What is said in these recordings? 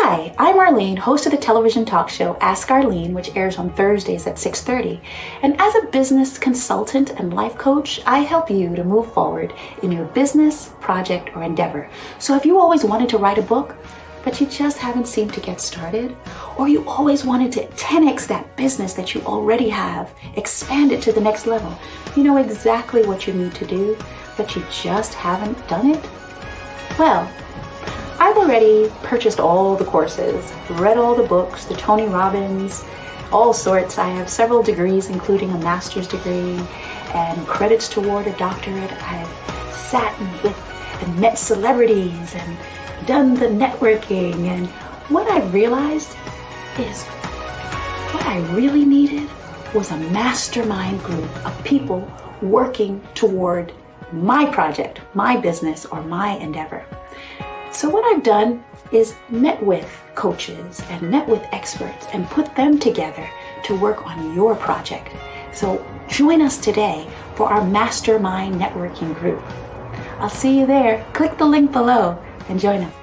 Hi, I'm Arlene, host of the television talk show Ask Arlene, which airs on Thursdays at 6:30. And as a business consultant and life coach, I help you to move forward in your business, project, or endeavor. So if you always wanted to write a book, but you just haven't seemed to get started, or you always wanted to 10x that business that you already have, expand it to the next level, you know exactly what you need to do, but you just haven't done it? Well, I've already purchased all the courses, read all the books, the Tony Robbins, all sorts. I have several degrees, including a master's degree and credits toward a doctorate. I've sat with and met celebrities and done the networking. And what I realized is what I really needed was a mastermind group of people working toward my project, my business, or my endeavor. So what I've done is met with coaches and met with experts and put them together to work on your project. So join us today for our mastermind networking group. I'll see you there. Click the link below and join us.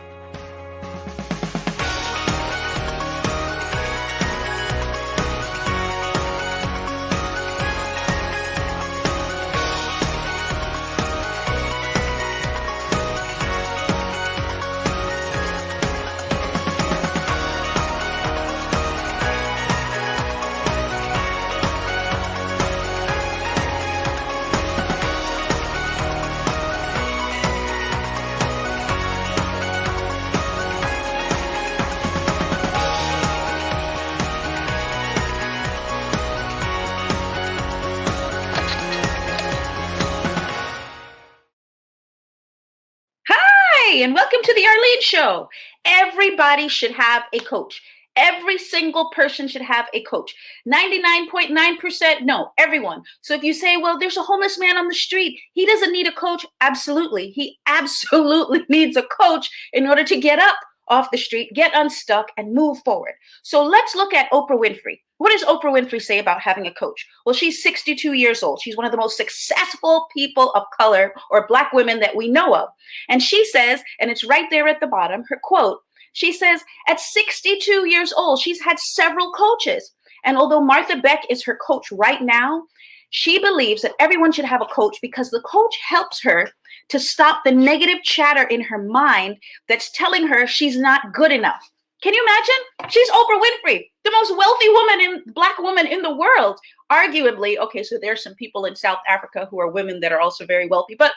And welcome to the Arlene Show. Everybody should have a coach. Every single person should have a coach. 99.9%, no, everyone. So if you say, well, there's a homeless man on the street, he doesn't need a coach. Absolutely. He absolutely needs a coach in order to get up off the street, get unstuck, and move forward. So let's look at Oprah Winfrey. What does Oprah Winfrey say about having a coach? Well, she's 62 years old. She's one of the most successful people of color or Black women that we know of. And she says, and it's right there at the bottom, her quote, she says, at 62 years old, she's had several coaches. And although Martha Beck is her coach right now, she believes that everyone should have a coach because the coach helps her to stop the negative chatter in her mind that's telling her she's not good enough. Can you imagine? She's Oprah Winfrey, the most wealthy Black woman in the world. Arguably, okay, so there's some people in South Africa who are women that are also very wealthy, but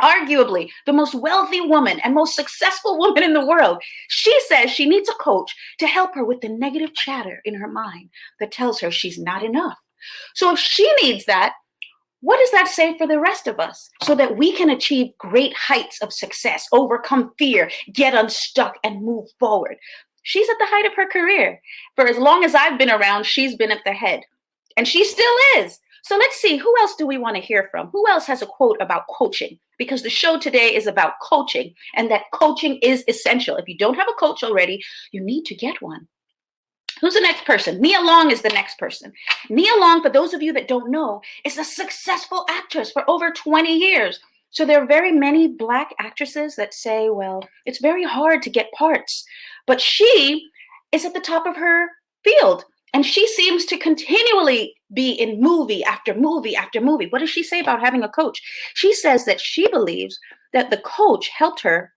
arguably the most wealthy woman and most successful woman in the world. She says she needs a coach to help her with the negative chatter in her mind that tells her she's not enough. So if she needs that, what does that say for the rest of us so that we can achieve great heights of success, overcome fear, get unstuck, and move forward? She's at the height of her career. For as long as I've been around, she's been at the head. And she still is. So let's see, who else do we want to hear from? Who else has a quote about coaching? Because the show today is about coaching and that coaching is essential. If you don't have a coach already, you need to get one. Who's the next person? Nia Long is the next person. Nia Long, for those of you that don't know, is a successful actress for over 20 years. So there are very many Black actresses that say, well, it's very hard to get parts. But she is at the top of her field. And she seems to continually be in movie after movie after movie. What does she say about having a coach? She says that she believes that the coach helped her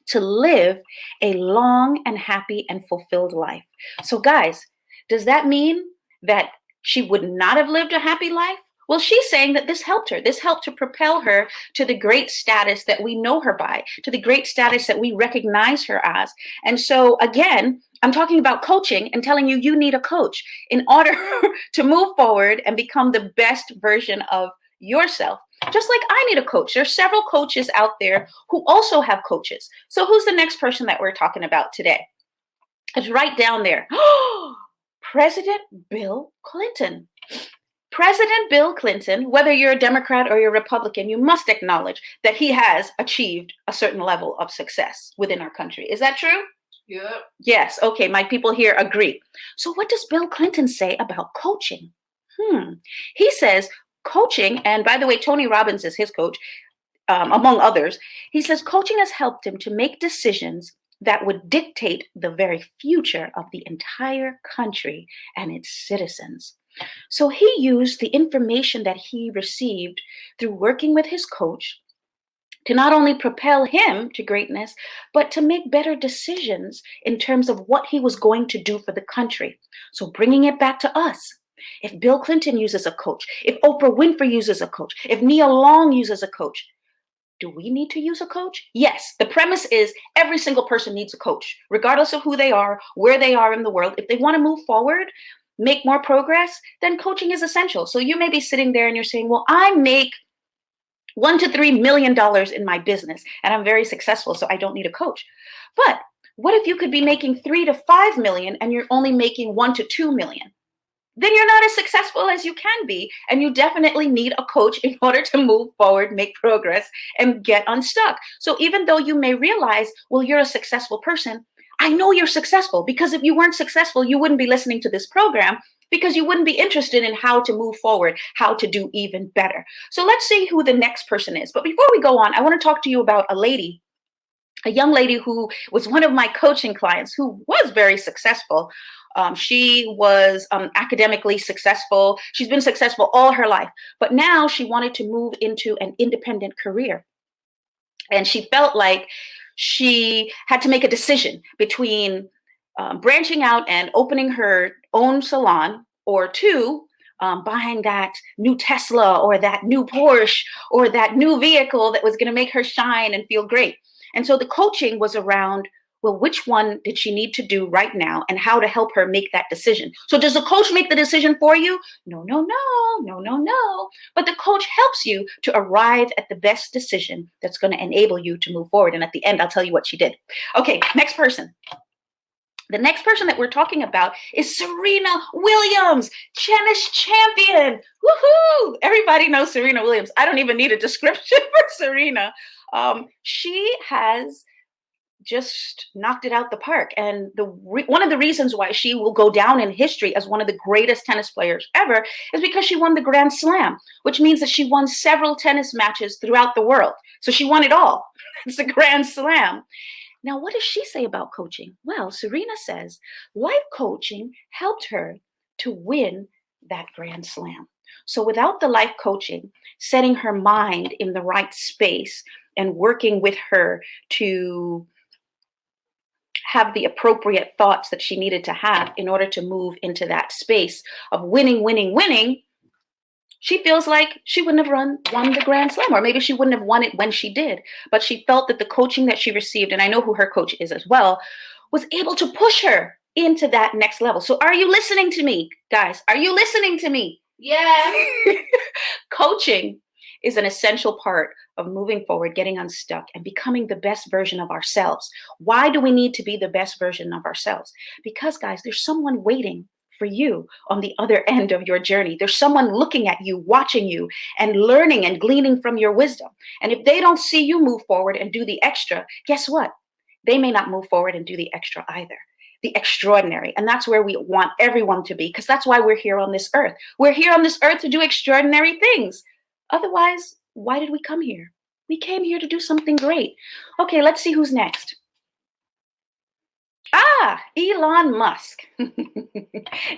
to live a long and happy and fulfilled life. So guys, does that mean that she would not have lived a happy life? Well, she's saying that this helped her. This helped to propel her to the great status that we know her by, to the great status that we recognize her as. And so again, I'm talking about coaching and telling you, you need a coach in order to move forward and become the best version of yourself. Just like I need a coach. There's several coaches out there who also have coaches. So who's the next person that we're talking about today? It's right down there. President Bill Clinton. President Bill Clinton, whether you're a Democrat or you're a Republican, you must acknowledge that he has achieved a certain level of success within our country. Is that true? Yeah. Yes. Okay. My people here agree. So what does Bill Clinton say about coaching? He says coaching, and by the way, Tony Robbins is his coach, among others. He says coaching has helped him to make decisions that would dictate the very future of the entire country and its citizens. So he used the information that he received through working with his coach to not only propel him to greatness, but to make better decisions in terms of what he was going to do for the country. So bringing it back to us. If Bill Clinton uses a coach, if Oprah Winfrey uses a coach, if Nia Long uses a coach, do we need to use a coach? Yes. The premise is every single person needs a coach, regardless of who they are, where they are in the world. If they want to move forward, make more progress, then coaching is essential. So you may be sitting there and you're saying, well, I make $1 to $3 million in my business and I'm very successful, so I don't need a coach. But what if you could be making 3 to 5 million and you're only making 1 to 2 million? Then you're not as successful as you can be. And you definitely need a coach in order to move forward, make progress, and get unstuck. So even though you may realize, well, you're a successful person, I know you're successful, because if you weren't successful, you wouldn't be listening to this program, because you wouldn't be interested in how to move forward, how to do even better. So let's see who the next person is. But before we go on, I want to talk to you about a young lady who was one of my coaching clients who was very successful. She was academically successful. She's been successful all her life, but now she wanted to move into an independent career. And she felt like she had to make a decision between branching out and opening her own salon, or two, buying that new Tesla or that new Porsche or that new vehicle that was going to make her shine and feel great. And so the coaching was around, well, which one did she need to do right now and how to help her make that decision? So does the coach make the decision for you? No. But the coach helps you to arrive at the best decision that's going to enable you to move forward. And at the end, I'll tell you what she did. Okay, next person. The next person that we're talking about is Serena Williams, tennis champion. Woohoo! Everybody knows Serena Williams. I don't even need a description for Serena. She has just knocked it out the park. And one of the reasons why she will go down in history as one of the greatest tennis players ever is because she won the Grand Slam, which means that she won several tennis matches throughout the world. So she won it all. It's the Grand Slam. Now, what does she say about coaching? Well, Serena says life coaching helped her to win that Grand Slam. So without the life coaching, setting her mind in the right space and working with her to have the appropriate thoughts that she needed to have in order to move into that space of winning, she feels like she wouldn't have won the Grand Slam, or maybe she wouldn't have won it when she did. But she felt that the coaching that she received, and I know who her coach is as well, was able to push her into that next level. So are you listening to me, guys? Are you listening to me? Yeah. Coaching is an essential part of moving forward, getting unstuck, and becoming the best version of ourselves. Why do we need to be the best version of ourselves? Because, guys, there's someone waiting for you on the other end of your journey. There's someone looking at you, watching you, and learning and gleaning from your wisdom. And if they don't see you move forward and do the extra, guess what? They may not move forward and do the extra either. The extraordinary. And that's where we want everyone to be, because that's why we're here on this earth. We're here on this earth to do extraordinary things. Otherwise, why did we come here? We came here to do something great. Okay, let's see who's next. Elon Musk.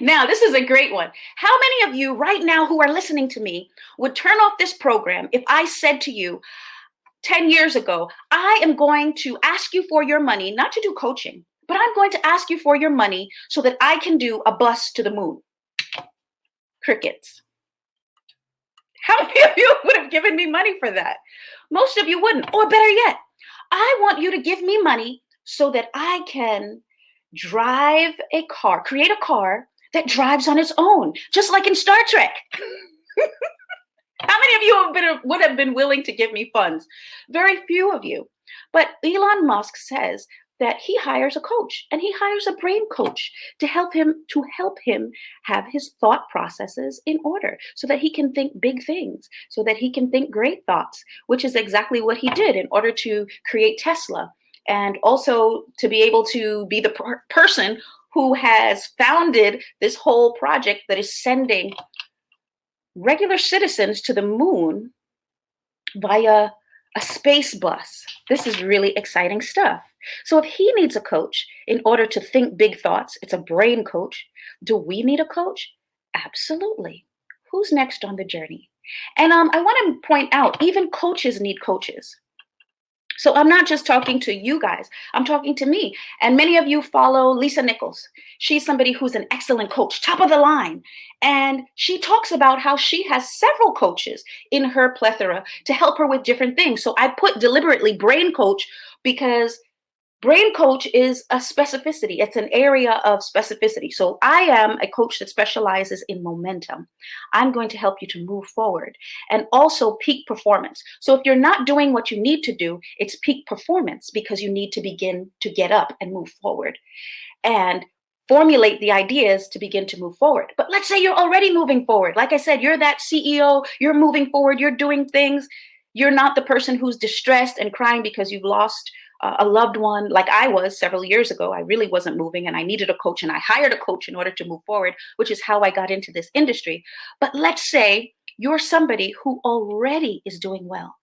Now, this is a great one. How many of you right now who are listening to me would turn off this program if I said to you 10 years ago, I am going to ask you for your money, not to do coaching, but I'm going to ask you for your money so that I can do a bus to the moon? Crickets. How many of you would have given me money for that? Most of you wouldn't. Or better yet, I want you to give me money so that I can drive a car, create a car that drives on its own, just like in Star Trek. How many of you would have been willing to give me funds? Very few of you. But Elon Musk says that he hires a coach, and he hires a brain coach to help him have his thought processes in order so that he can think big things, so that he can think great thoughts, which is exactly what he did in order to create Tesla, and also to be able to be the person who has founded this whole project that is sending regular citizens to the moon via a space bus. This is really exciting stuff. So if he needs a coach in order to think big thoughts, it's a brain coach. Do we need a coach? Absolutely. Who's next on the journey? And I want to point out, even coaches need coaches. So I'm not just talking to you guys, I'm talking to me. And many of you follow Lisa Nichols. She's somebody who's an excellent coach, top of the line. And she talks about how she has several coaches in her plethora to help her with different things. So I put deliberately brain coach because brain coach is a specificity. It's an area of specificity. So I am a coach that specializes in momentum. I'm going to help you to move forward and also peak performance. So if you're not doing what you need to do, it's peak performance because you need to begin to get up and move forward and formulate the ideas to begin to move forward. But let's say you're already moving forward. Like I said, you're that CEO, you're moving forward, you're doing things. You're not the person who's distressed and crying because you've lost a loved one like I was several years ago. I really wasn't moving and I needed a coach, and I hired a coach in order to move forward, which is how I got into this industry. But let's say you're somebody who already is doing well.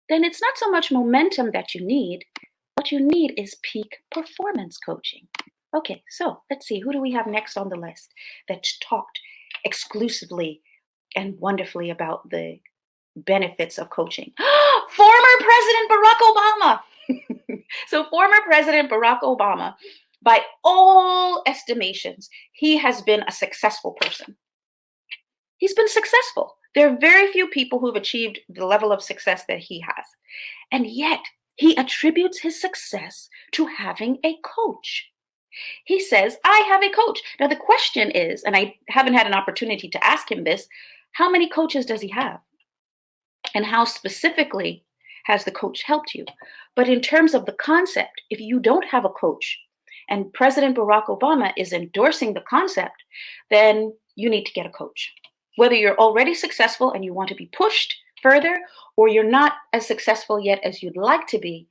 Then it's not so much momentum that you need. What you need is peak performance coaching. Okay, so let's see. Who do we have next on the list that's talked exclusively and wonderfully about the benefits of coaching? Former President Barack Obama. So former President Barack Obama, by all estimations, he has been a successful person. He's been successful. There are very few people who've achieved the level of success that he has. And yet he attributes his success to having a coach. He says, I have a coach. Now the question is, and I haven't had an opportunity to ask him this, how many coaches does he have? And how specifically has the coach helped you? But in terms of the concept, if you don't have a coach and President Barack Obama is endorsing the concept, then you need to get a coach. Whether you're already successful and you want to be pushed further, or you're not as successful yet as you'd like to be,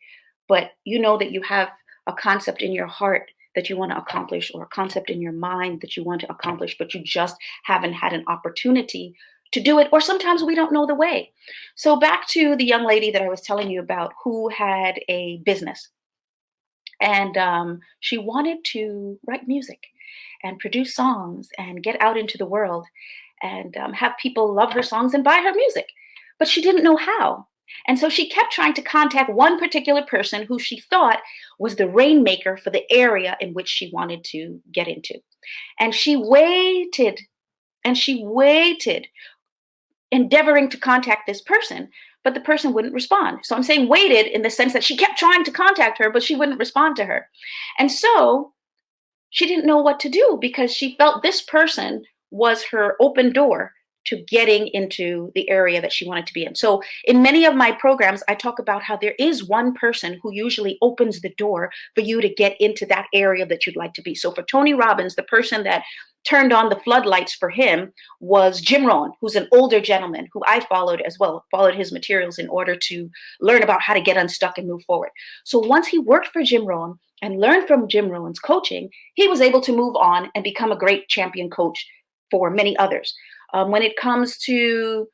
but you know that you have a concept in your heart that you want to accomplish, or a concept in your mind that you want to accomplish, but you just haven't had an opportunity to do it, or sometimes we don't know the way. So back to the young lady that I was telling you about who had a business, and she wanted to write music and produce songs and get out into the world and have people love her songs and buy her music, but she didn't know how. And so she kept trying to contact one particular person who she thought was the rainmaker for the area in which she wanted to get into. And she waited and she waited, endeavoring to contact this person, but the person wouldn't respond. So I'm saying waited in the sense that she kept trying to contact her, but she wouldn't respond to her. And so she didn't know what to do because she felt this person was her open door to getting into the area that she wanted to be in. So in many of my programs, I talk about how there is one person who usually opens the door for you to get into that area that you'd like to be. So for Tony Robbins, the person that turned on the floodlights for him was Jim Rohn, who's an older gentleman who I followed as well, followed his materials in order to learn about how to get unstuck and move forward. So once he worked for Jim Rohn and learned from Jim Rohn's coaching, he was able to move on and become a great champion coach for many others. When it comes to,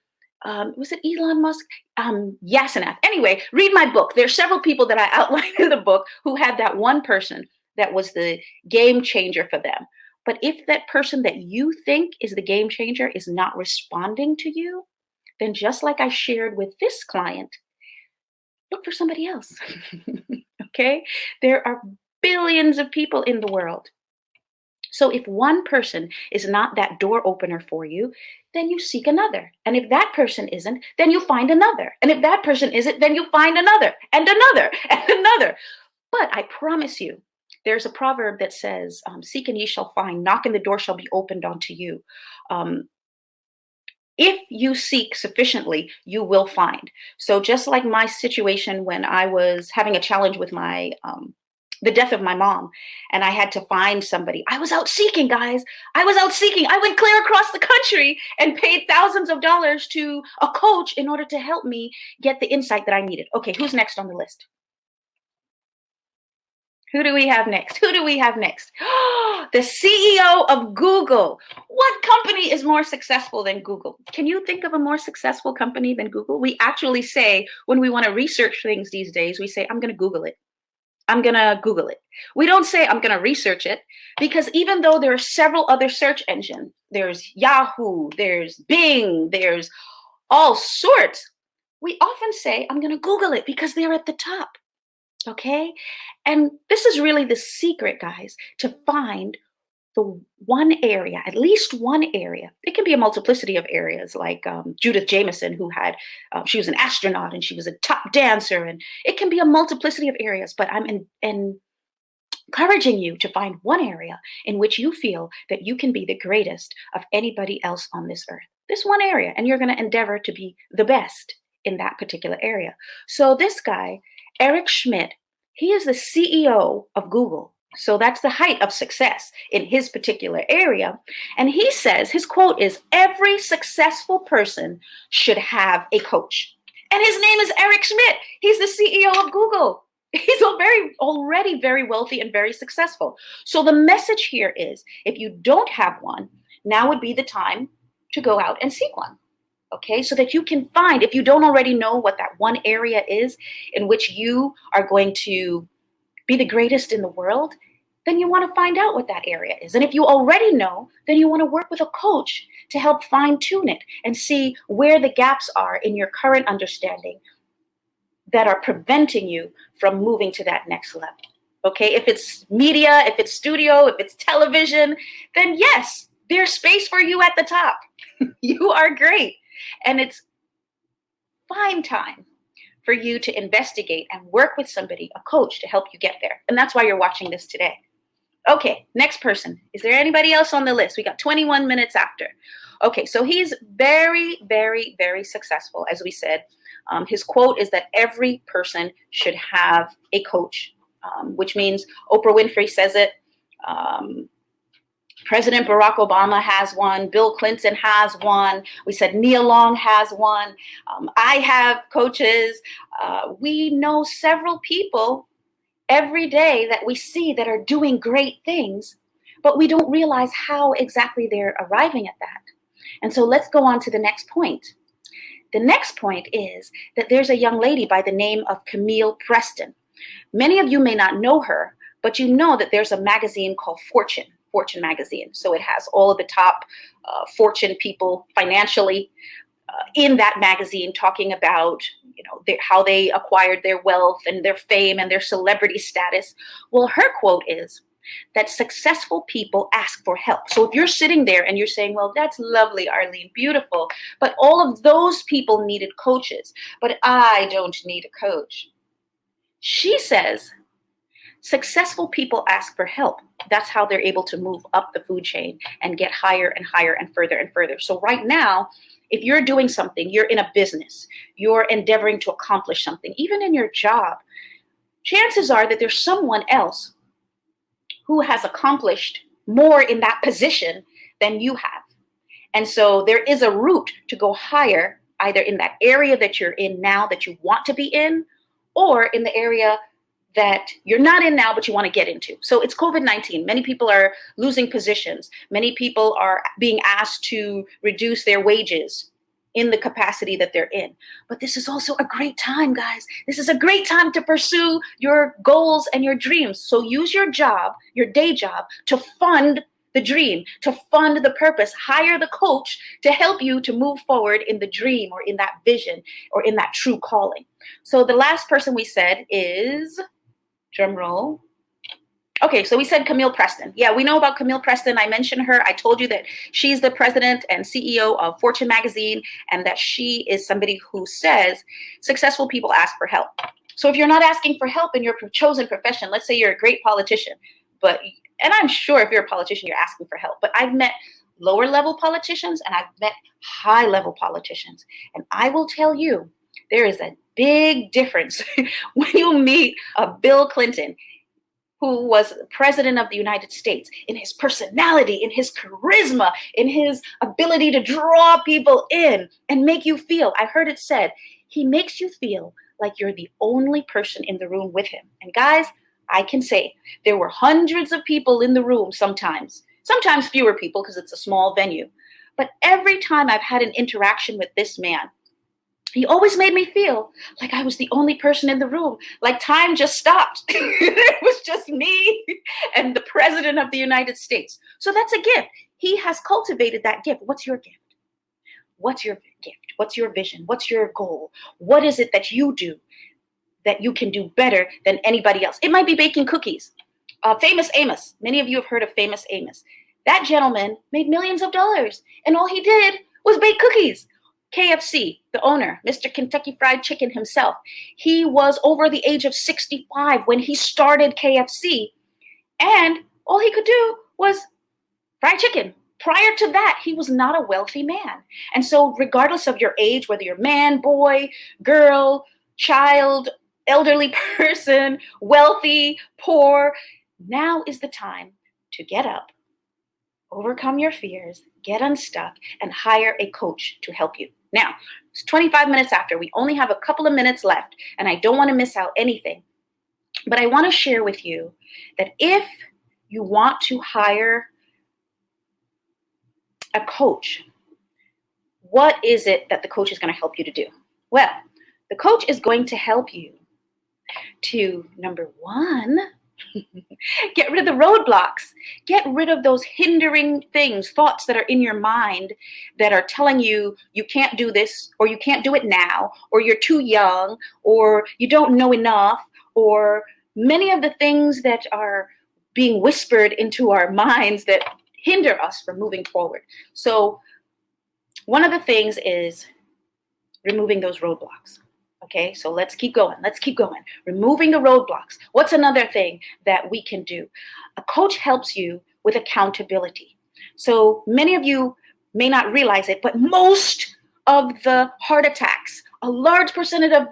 was it Elon Musk? Yasenath. Anyway, read my book. There are several people that I outlined in the book who had that one person that was the game changer for them. But if that person that you think is the game changer is not responding to you, then just like I shared with this client, look for somebody else. Okay? There are billions of people in the world. So if one person is not that door opener for you, then you seek another. And if that person isn't, then you find another. And if that person isn't, then you find another and another and another. But I promise you, there's a proverb that says, seek and ye shall find, knock and the door shall be opened unto you. If you seek sufficiently, you will find. So just like my situation when I was having a challenge with my the death of my mom, and I had to find somebody. I was out seeking, guys. I was out seeking. I went clear across the country and paid thousands of dollars to a coach in order to help me get the insight that I needed. Okay, who's next on the list? Who do we have next? Who do we have next? The CEO of Google. What company is more successful than Google? Can you think of a more successful company than Google? We actually say, when we want to research things these days, we say, I'm going to Google it. I'm going to Google it. We don't say I'm going to research it, because even though there are several other search engines, there's Yahoo, there's Bing, there's all sorts, we often say I'm going to Google it because they're at the top. Okay? And this is really the secret, guys, to find the one area, at least one area. It can be a multiplicity of areas, like Judith Jameson, who had, she was an astronaut and she was a top dancer, and it can be a multiplicity of areas, but I'm encouraging you to find one area in which you feel that you can be the greatest of anybody else on this earth. This one area, and you're going to endeavor to be the best in that particular area. So this guy, Eric Schmidt, he is the CEO of Google. So that's the height of success in his particular area. And he says, his quote is, every successful person should have a coach. And his name is Eric Schmidt. He's the CEO of Google. He's already very wealthy and very successful. So the message here is, if you don't have one, now would be the time to go out and seek one. Okay, so that you can find, if you don't already know what that one area is in which you are going to be the greatest in the world, then you want to find out what that area is. And if you already know, then you want to work with a coach to help fine tune it and see where the gaps are in your current understanding that are preventing you from moving to that next level. Okay, if it's media, if it's studio, if it's television, then yes, there's space for you at the top. You are great. And it's fine time for you to investigate and work with somebody, a coach, to help you get there. And that's why you're watching this today. Okay, next person. Is there anybody else on the list? We got 21 minutes after. Okay, so he's very, very, very successful, as we said. His quote is that every person should have a coach, which means Oprah Winfrey says it. President Barack Obama has one. Bill Clinton has one. We said Nia Long has one. I have coaches. We know several people every day that we see that are doing great things, but we don't realize how exactly they're arriving at that. And so let's go on to the next point. The next point is that there's a young lady by the name of Camille Preston. Many of you may not know her, but you know that there's a magazine called Fortune magazine. So it has all of the top Fortune people financially in that magazine, talking about, how they acquired their wealth and their fame and their celebrity status. Well, her quote is that successful people ask for help. So if you're sitting there and you're saying, well, that's lovely, Arlene, beautiful, but all of those people needed coaches, but I don't need a coach. She says, successful people ask for help. That's how they're able to move up the food chain and get higher and higher and further. So right now, if you're doing something, you're in a business, you're endeavoring to accomplish something, even in your job, chances are that there's someone else who has accomplished more in that position than you have. And so there is a route to go higher, either in that area that you're in now that you want to be in, or in the area that you're not in now, but you want to get into. So it's COVID-19. Many people are losing positions. Many people are being asked to reduce their wages in the capacity that they're in. But this is also a great time, guys. This is a great time to pursue your goals and your dreams. So use your job, your day job, to fund the dream, to fund the purpose. Hire the coach to help you to move forward in the dream or in that vision or in that true calling. So the last person we said is, drum roll. Okay, so we said Camille Preston. Yeah, we know about Camille Preston. I mentioned her. I told you that she's the president and CEO of Fortune magazine, and that she is somebody who says successful people ask for help. So if you're not asking for help in your chosen profession, let's say you're a great politician, and I'm sure if you're a politician, you're asking for help, but I've met lower level politicians and I've met high level politicians. And I will tell you, there is a big difference when you meet a Bill Clinton, who was president of the United States, in his personality, in his charisma, in his ability to draw people in and make you feel, I heard it said, he makes you feel like you're the only person in the room with him. And guys, I can say there were hundreds of people in the room sometimes fewer people because it's a small venue. But every time I've had an interaction with this man, he always made me feel like I was the only person in the room, like time just stopped. It was just me and the president of the United States. So that's a gift. He has cultivated that gift. What's your gift? What's your gift? What's your vision? What's your goal? What is it that you do that you can do better than anybody else? It might be baking cookies. Famous Amos. Many of you have heard of Famous Amos. That gentleman made millions of dollars, and all he did was bake cookies. KFC, the owner, Mr. Kentucky Fried Chicken himself, he was over the age of 65 when he started KFC, and all he could do was fried chicken. Prior to that, he was not a wealthy man. And so regardless of your age, whether you're man, boy, girl, child, elderly person, wealthy, poor, now is the time to get up, overcome your fears, get unstuck, and hire a coach to help you. Now, it's 25 minutes after. We only have a couple of minutes left, and I don't want to miss out anything. But I want to share with you that if you want to hire a coach, what is it that the coach is going to help you to do? Well, the coach is going to help you to, number one, get rid of the roadblocks. Get rid of those hindering things, thoughts that are in your mind that are telling you you can't do this, or you can't do it now, or you're too young, or you don't know enough, or many of the things that are being whispered into our minds that hinder us from moving forward. So one of the things is removing those roadblocks. Okay, so let's keep going. Removing the roadblocks. What's another thing that we can do? A coach helps you with accountability. So many of you may not realize it, but most of the heart attacks, a large percentage of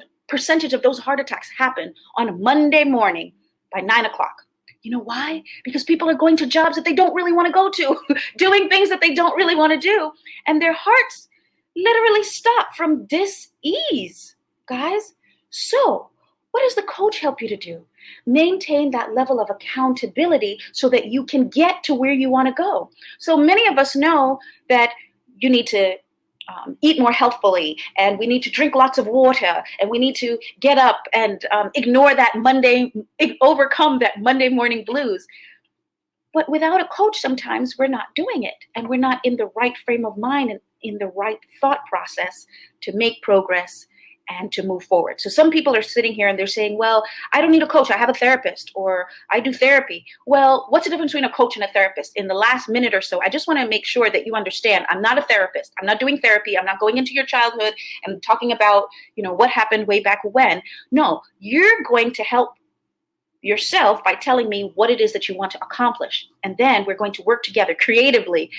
those heart attacks happen on a Monday morning by 9 o'clock. You know why? Because people are going to jobs that they don't really want to go to, doing things that they don't really want to do, and their hearts literally stop from dis-ease. Guys, so what does the coach help you to do? Maintain that level of accountability so that you can get to where you want to go. So many of us know that you need to eat more healthfully, and we need to drink lots of water, and we need to get up and overcome that Monday morning blues. But without a coach, sometimes we're not doing it, and we're not in the right frame of mind and in the right thought process to make progress and to move forward. So some people are sitting here and they're saying, well, I don't need a coach. I have a therapist, or I do therapy. Well, what's the difference between a coach and a therapist? In the last minute or so, I just want to make sure that you understand I'm not a therapist. I'm not doing therapy. I'm not going into your childhood and talking about, what happened way back when. No, you're going to help yourself by telling me what it is that you want to accomplish. And then we're going to work together creatively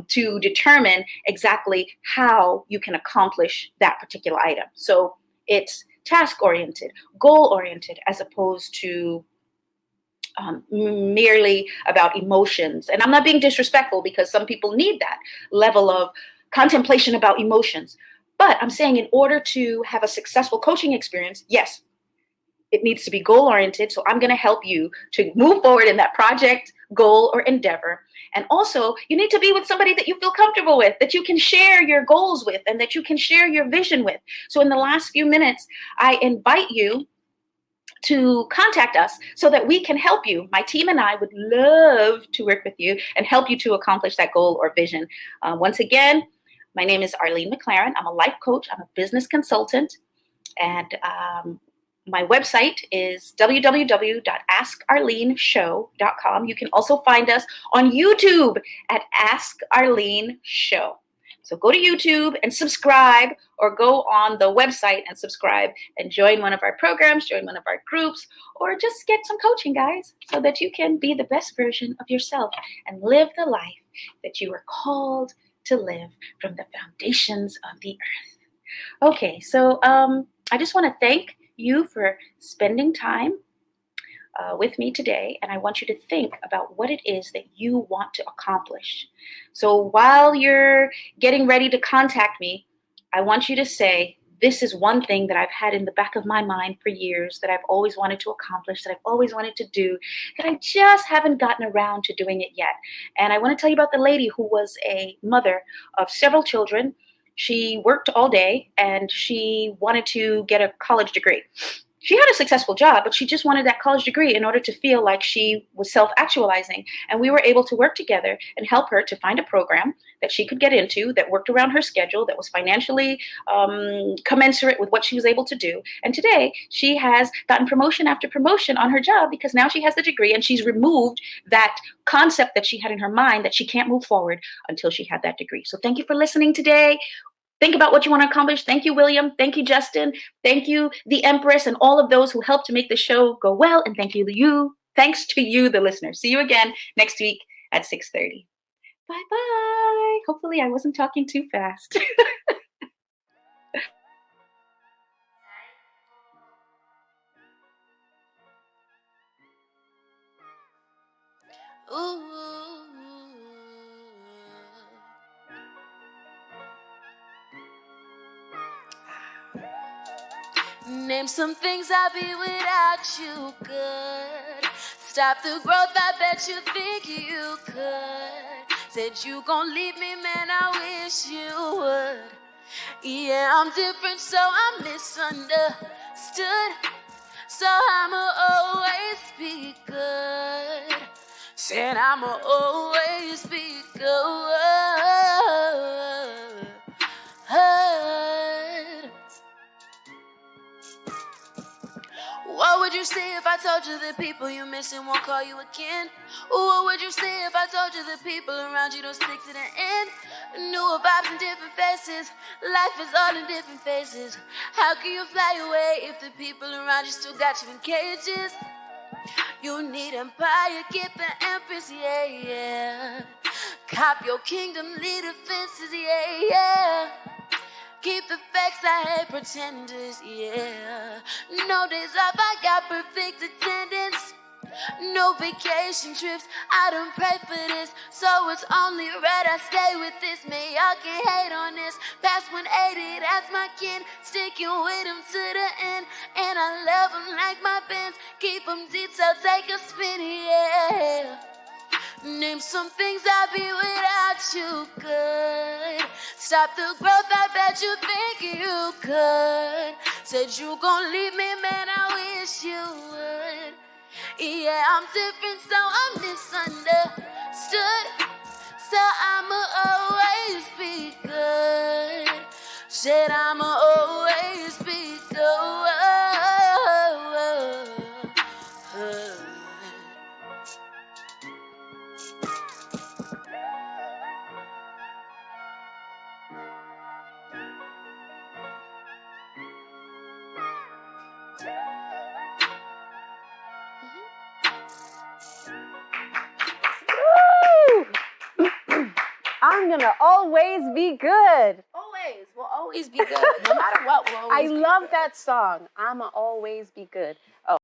to determine exactly how you can accomplish that particular item. So it's task-oriented, goal-oriented, as opposed to merely about emotions. And I'm not being disrespectful, because some people need that level of contemplation about emotions. But I'm saying in order to have a successful coaching experience, yes, it needs to be goal-oriented. So I'm going to help you to move forward in that project, goal, or endeavor. And also, you need to be with somebody that you feel comfortable with, that you can share your goals with, and that you can share your vision with. So in the last few minutes, I invite you to contact us so that we can help you. My team and I would love to work with you and help you to accomplish that goal or vision. Once again, my name is Arlene McLaren. I'm a life coach. I'm a business consultant. And my website is www.askarleneshow.com. You can also find us on YouTube at Ask Arlene Show. So go to YouTube and subscribe, or go on the website and subscribe and join one of our programs, join one of our groups, or just get some coaching, guys, so that you can be the best version of yourself and live the life that you were called to live from the foundations of the earth. Okay, so I just want to thank you for spending time with me today, and I want you to think about what it is that you want to accomplish. So while you're getting ready to contact me, I want you to say, this is one thing that I've had in the back of my mind for years that I've always wanted to accomplish, that I've always wanted to do, that I just haven't gotten around to doing it yet. And I want to tell you about the lady who was a mother of several children. She worked all day and she wanted to get a college degree. She had a successful job, but she just wanted that college degree in order to feel like she was self-actualizing. And we were able to work together and help her to find a program that she could get into that worked around her schedule, that was financially commensurate with what she was able to do. And today she has gotten promotion after promotion on her job because now she has the degree and she's removed that concept that she had in her mind that she can't move forward until she had that degree. So thank you for listening today. Think about what you want to accomplish. Thank you, William. Thank you, Justin. Thank you, the Empress, and all of those who helped to make the show go well. And thank you to you. Thanks to you, the listener. See you again next week at 6:30. Bye-bye. Hopefully I wasn't talking too fast. Ooh. Name some things I'll be without you, good. Stop the growth, I bet you think you could. Said you gon' leave me, man, I wish you would. Yeah, I'm different, so I'm misunderstood. So I'ma always be good. Said I'ma always be good. What would you say if I told you the people you missing won't call you again? What would you say if I told you the people around you don't stick to the end? Newer vibes and different faces. Life is all in different phases. How can you fly away if the people around you still got you in cages? You need empire, get the Empress, yeah, yeah. Cop your kingdom, lead the fences, yeah, yeah. Keep the facts, I hate pretenders, yeah. No days off, I got perfect attendance. No vacation trips, I don't pray for this. So it's only right I stay with this. Man, y'all can hate on this. Past 180, that's my kin. Sticking with them to the end. And I love them like my bands. Keep them detailed, take a spin, yeah. Name some things I'll be without you, good. Stop the growth, I bet you think you could. Said you gon' leave me, man, I wish you would. Yeah, I'm different, so I'm misunderstood. So I'ma always be good. Said I'ma always be good. I'm gonna always be good. Always, we'll always be good. No matter what, we'll always be I love good. that song. I'ma always be good. Oh.